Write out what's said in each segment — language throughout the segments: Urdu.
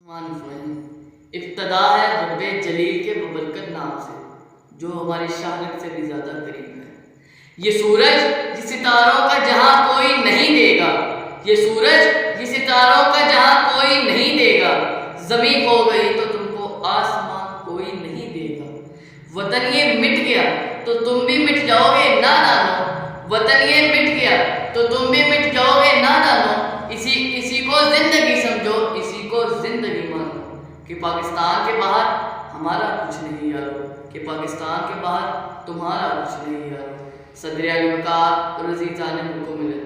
ابتدا ہے رب جلیل کے ببرکت نام سے جو ہماری شہادت سے بھی زیادہ قریب ہے۔ یہ سورج یہ ستاروں کا جہاں کوئی نہیں دے گا، یہ سورج یہ ستاروں کا جہاں کوئی نہیں دے گا، زمین ہو گئی تو تم کو آسمان کوئی نہیں دے گا۔ وطن یہ مٹ گیا تو تم بھی مٹ جاؤ گے نادانو، وطن یہ مٹ گیا تو تم بھی مٹ جاؤ گے نادانو، اسی کو زندگی سمجھو، اسی کو زندگی مانو، کہ پاکستان کے باہر ہمارا کچھ نہیں یارو، کہ پاکستان کے باہر تمہارا کچھ نہیں یارو۔ صدر علی وقار اور عزیزان ملک و ملت،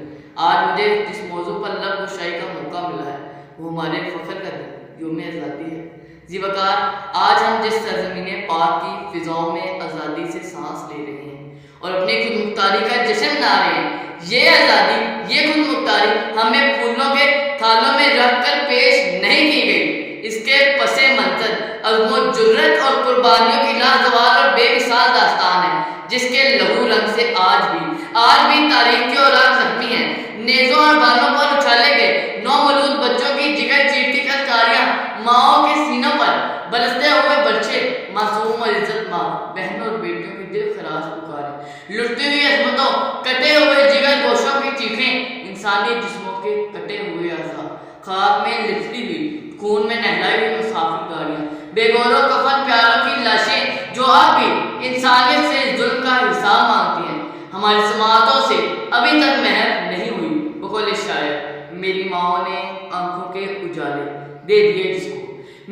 آج مجھے جس موضوع پر لب گشائی کا موقع ملا ہے وہ ہمارے فخر کا دن یوم آزادی ہے۔ جی وقار، آج ہم جس سرزمین پاک کی فضاؤں میں آزادی سے سانس لے رہے ہیں اور اپنی خود مختاری کا جشن منا رہے ہیں، یہ آزادی، یہ خود مختاری ہمیں پھولوں کے تھالوں میں رکھ کر پیش نہیں کی گئی۔ اس کے پس منظر عزم و جرت اور قربانیوں کی لازوال اور بے مثال داستان ہے، جس کے لہو رنگ سے آج بھی تاریخ کی اوراق زخمی ہے۔ نیزوں اور بالوں پر اچھالے گئے نومولود بچوں کی جگر چیرتی کاریاں، ماؤں کے سینوں پر برستے ہوئے برچے، معصوم اور عزت ماں بہنوں اور بیٹیوں کی دل خراش پکاریں، لٹتی ہوئی عظمتوں، کٹے ہوئے جگر گوشوں کی چیخیں، انسانی جسموں کے کٹے ہوئے اعضاء، خاک میں لپٹی ہوئی، خون میں نہلائی ہوئی مسافر گاڑیاں، بے گور و کفن پیاروں کی لاشیں جو اب بھی انسانیت سے ظلم کا حساب مانگتی ہیں، ہماری سماعتوں سے ابھی تک مہر نہیں ہوئی۔ بقول شاعر، میری ماؤں نے آنکھوں کے اجالے دے دیے جس کو،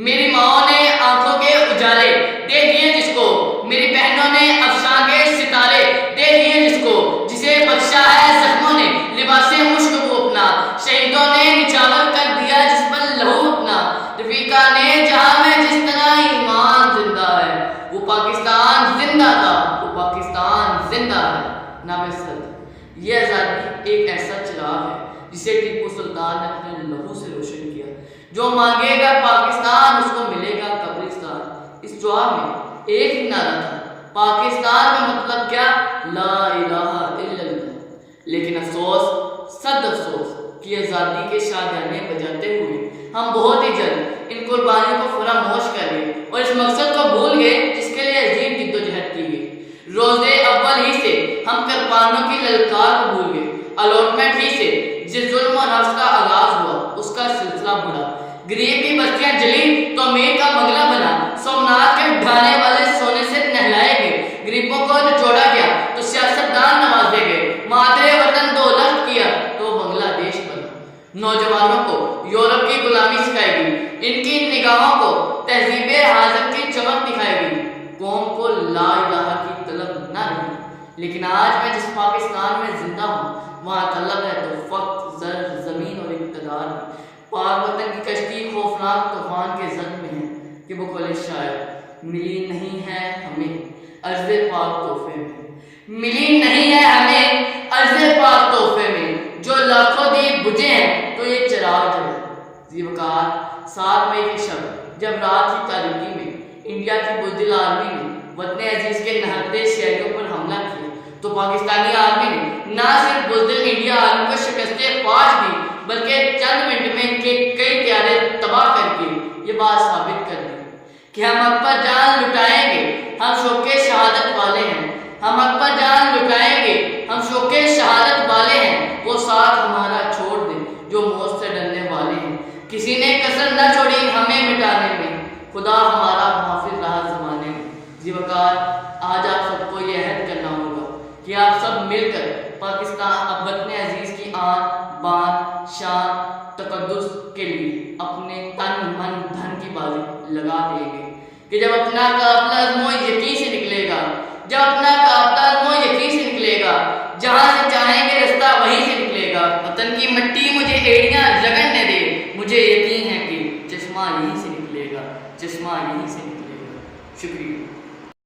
میری ماؤں نے آنکھوں کے اجالے دے دیے جس کو، میری بہنوں نے افشاں کے ستارے دے دیے جس کو، جسے بخشا ہے زخموں نے لباس مشک کو اپنا، شہیدوں نے نچاور کر دیا جس پر لہو اپنا، رفیقہ نے جہاں میں جس طرح ایمان زندہ ہے، وہ پاکستان زندہ تھا، وہ پاکستان زندہ ہے۔ نام صد، یہ آزادی ایک ایسا چراغ ہے جسے ٹیپو سلطان نے اپنے لہو سے روشن کیا۔ جو مانگے گا پاکستان اس کو ملے گا قبرستان۔ اس جواب میں ایک ہی نعرہ تھا، پاکستان کا مطلب کیا؟ لا الہ الا اللہ۔ لیکن افسوس، صد افسوس کہ آزادی کے شادیانے بجاتے ہوئے ہم بہت ہی جلد ان قربانیوں کو فراموش کر گئے اور اس مقصد کو بھول گئے جس کے لیے عظیم جدوجہد کی گئی۔ روزے اول ہی سے ہم قربانوں کی للکار کو بھول گئے، الاٹمنٹ ہی سے جس ظلم و نفس کا آغاز ہوا اس کا سلسلہ بڑھا، غریب کی بستیاں جلی تو امیر کا بنگلہ بنا، سومنات کے ڈھانے والے سونے سے نہلائے گئے، غریبوں کو جوڑا گیا تو سیاستدان نوازے گئے، مادر وطن دولت کیا تو بنگلہ دیش بنا۔ نوجوانوں کو یورپ کی غلامی سکھائی گئی، ان کی نگاہوں کو تہذیب حاضر کی چمک دکھائی گئی، قوم کو لا الہ کی طلب نہ رہی۔ لیکن آج میں جس پاکستان میں زندہ ہوں وہاں طلب ہے تو فقط زر، زمین اور اقتدار میں۔ پاک وطن کی کشتی خوفناک طوفان کے زد میں ہے کہ بقول شاعر، ملی نہیں ہے ہمیں عرض پاک تحفے میں، ملی نہیں ہے ہمیں عرض پاک تحفے میں، جو لاکھوں دیپ بجھے ہیں تو یہ چراغ جلے۔ جی وقار، 7 مئی کی شب جب رات کی تاریکی میں انڈیا کی بزدل آرمی نے وطن عزیز کے نہتے شہریوں پر حملہ کیا تو پاکستانی آرمی نے نہ صرف بزدل انڈیا آرمی کو شکست فاش دی بلکہ چند منٹ میں ان کے کئی طیارے تباہ کر کے یہ بات ثابت کر دی کہ ہم اکبر جان لٹائیں گے، ہم شوق شہادت والے ہیں، ہم اکبر جان لٹائیں گے، ہم شوق شہادت والے ہیں، وہ ساتھ ہمارا چھوڑ دیں جو موت سے ڈرنے والے ہیں، کسی نے کسر نہ چھوڑی ہمیں مٹانے میں، خدا ہمارا محافظ رہا زمانے میں۔ جی وقار، آج آپ سب کو یہ عہد کرنا ہوگا کہ آپ سب مل کر پاکستان اب وطن عزیز کی آن بان شان تقدس کے لیے اپنے تن من دھن کی بازی لگا دیں گے کہ جب اپنا قافلہ عزم و یقین سے نکلے گا، جب اپنا قافلہ عزم و یقین سے نکلے گا، جہاں سے چاہیں گے رستہ وہیں سے نکلے گا، وطن کی مٹی مجھے ایڑیاں رگڑنے دے، مجھے یقین ہے کہ چشمہ یہیں سے نکلے گا، چشمہ یہیں سے نکلے گا۔ شکریہ۔